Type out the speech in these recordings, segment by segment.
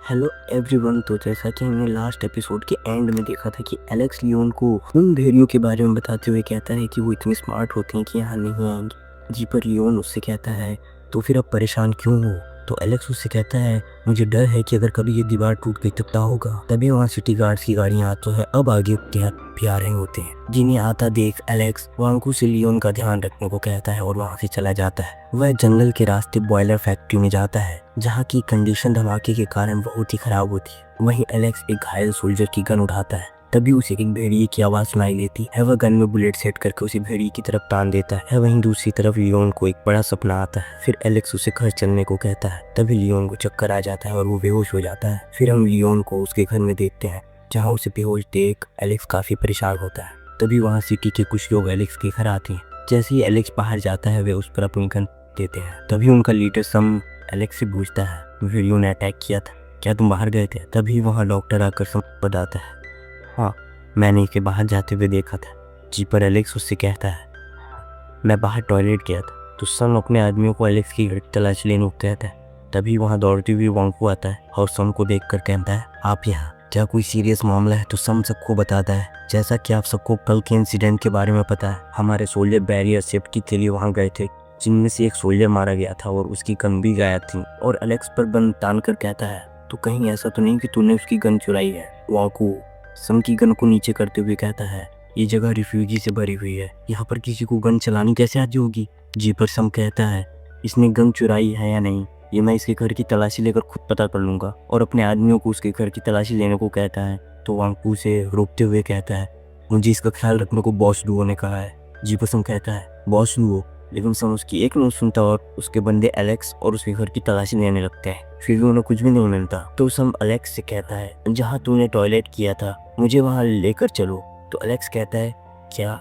Hello everyone. तो जैसा कि हमने लास्ट एपिसोड के एंड में देखा था कि एलेक्स लियोन को उन भेड़ियों के बारे में बताते हुए कहता है कि वो इतनी स्मार्ट होती हैं कि यहाँ नहीं आएंगी। जी पर लियोन उससे कहता है तो फिर अब परेशान क्यों हो। तो एलेक्स उससे कहता है मुझे डर है कि अगर कभी ये दीवार टूट गई तो क्या होगा। तभी वहाँ सिटी गार्ड्स की गाड़ियाँ आता है। अब आगे भी आ रहे होते हैं जिन्हें आता देख एलेक्स वांकू से लियोन का ध्यान रखने को कहता है और वहाँ से चला जाता है। वह जंगल के रास्ते बॉयलर फैक्ट्री में जाता है जहाँ की कंडीशन धमाके के कारण बहुत ही खराब होती है। वहीं एलेक्स एक घायल सोल्जर की गन उठाता है। तभी उसे एक भेड़िए की आवाज सुनाई देती है। वह गन में बुलेट सेट करके उसे भेड़िए की तरफ तान देता है। वहीं दूसरी तरफ लियोन को एक बड़ा सपना आता है। फिर एलेक्स उसे घर चलने को कहता है। तभी लियोन को चक्कर आ जाता है और वो बेहोश हो जाता है। फिर हम लियोन को उसके घर में देखते हैं जहाँ उसे बेहोश देख एलेक्स काफी परेशान होता है। तभी वहाँ सिटी के कुछ लोग एलेक्स के घर आते हैं। जैसे ही एलेक्स बाहर जाता है वे उस पर अपनी गन देते हैं। तभी उनका लीडर सम एलेक्स से पूछता है वीडियो ने अटैक किया था, क्या तुम बाहर गए थे। तभी वहाँ डॉक्टर आकर सम बताता है हाँ मैंने इसे बाहर जाते हुए देखा था। जी पर एलेक्स उससे कहता है मैं बाहर टॉयलेट गया था। तो सम अपने आदमियों को एलेक्स की घर तलाश लेने को कहता है। तभी वहाँ दौड़ती हुई वांकू आता है और सम को देख कर कहता है आप यहाँ क्या कोई सीरियस मामला है। तो सम सबको बताता है जैसा कि आप सबको कल के इंसिडेंट के बारे में पता है, हमारे सोल्जर बैरियर सेफ्टी के लिए वहाँ गए थे जिनमें से एक सोल्जर मारा गया था और उसकी गन भी गायब थी। और एलेक्स पर गन तान कर कहता है तो कहीं ऐसा तो नहीं कि तूने उसकी गन चुराई है। वांकू सम की गन को नीचे करते हुए कहता है ये जगह रिफ्यूजी से भरी हुई है, यहाँ पर किसी को गन चलानी कैसे आती होगी। जी पर सम कहता है इसने गन चुराई है या नहीं ये मैं इसके घर की तलाशी लेकर खुद पता कर लूँगा। और अपने आदमियों को उसके घर की तलाशी लेने को कहता है। तो वांकू से रोकते हुए कहता है मुझे इसका ख्याल रखने को बॉस डुओ ने कहा है। जी पर सम कहता है बॉस डुओ, लेकिन सम उसकी एक नहीं सुनता और उसके बंदे एलेक्स और उसके घर की तलाशी लेने लगते हैं। फिर भी उन्हें कुछ भी नहीं मिलता। तो सम एलेक्स से कहता है जहाँ तूने टॉयलेट किया था मुझे वहाँ लेकर चलो। तो एलेक्स कहता है क्या,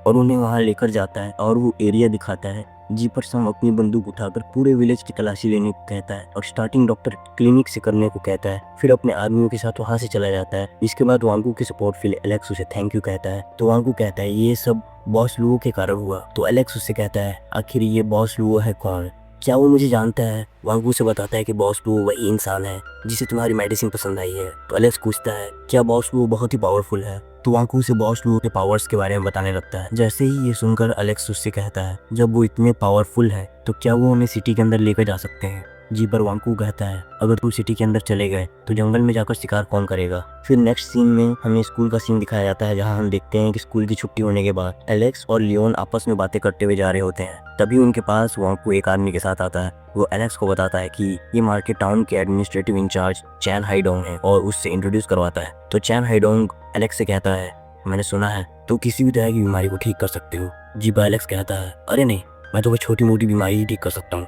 और उन्हें वहाँ लेकर जाता है और वो एरिया दिखाता है। जी पर सम अपनी बंदूक उठाकर पूरे विलेज की तलाशी लेने को कहता है और स्टार्टिंग डॉक्टर क्लिनिक से करने को कहता है। फिर अपने आदमियों के साथ वहाँ से चला जाता है। इसके बाद वांगू के सपोर्ट के लिए एलेक्स उसे थैंक यू कहता है। तो वांगू कहता है ये सब बॉस लुओ के कारण हुआ। तो एलेक्स उससे कहता है आखिर ये बॉस लुओ है कौन, क्या वो मुझे जानता है। वांगू से बताता है कि बॉस लुओ वही इंसान है जिसे तुम्हारी मेडिसिन पसंद आई है। तो एलेक्स पूछता है क्या बॉस लुओ बहुत ही पावरफुल है। तो वांकू से बॉस लुओ के पावर्स के बारे में बताने लगता है। जैसे ही ये सुनकर एलेक्स उससे कहता है जब वो इतने पावरफुल है तो क्या वो हमें सिटी के अंदर लेकर जा सकते हैं। जी पर वांकू कहता है अगर तू सिटी के अंदर चले गए तो जंगल में जाकर शिकार कौन करेगा। फिर नेक्स्ट सीन में हमें स्कूल का सीन दिखाया जाता है जहाँ हम देखते हैं कि स्कूल की छुट्टी होने के बाद एलेक्स और लियोन आपस में बातें करते हुए जा रहे होते हैं। तभी उनके पास वांकू एक आदमी के साथ आता है। वो एलेक्स को बताता है कि ये मार्केट टाउन के एडमिनिस्ट्रेटिव इंचार्ज चैन हाइडोंग है और उससे इंट्रोड्यूस करवाता है। तो चैन हाइडोंग एलेक्स से कहता है मैंने सुना है तो किसी भी तरह की बीमारी को ठीक कर सकते हो। जी पर एलेक्स कहता है अरे नहीं, मैं तो कोई छोटी मोटी बीमारी ही ठीक कर सकता हूँ।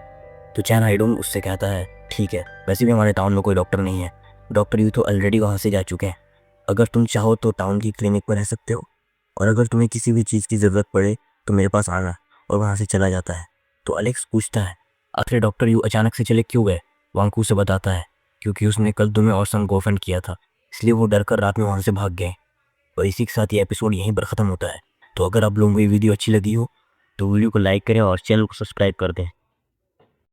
तो चैन हाइडोंग उससे कहता है ठीक है, वैसे भी हमारे टाउन में कोई डॉक्टर नहीं है, डॉक्टर यू तो ऑलरेडी वहाँ से जा चुके हैं। अगर तुम चाहो तो टाउन की क्लिनिक में रह सकते हो और अगर तुम्हें किसी भी चीज़ की ज़रूरत पड़े तो मेरे पास आना। और वहाँ से चला जाता है। तो एलेक्स पूछता है आखिर डॉक्टर यू अचानक से चले क्यों गए। वांकू से बताता है क्योंकि उसने कल तुम्हें और सन को ऑफेंड किया था, इसलिए वो डर कर रात में वहाँ से भाग गए। और इसी के साथ ये एपिसोड यहीं पर ख़त्म होता है। तो अगर आप लोगों को ये वीडियो अच्छी लगी हो तो वीडियो को लाइक करें और चैनल को सब्सक्राइब कर दें।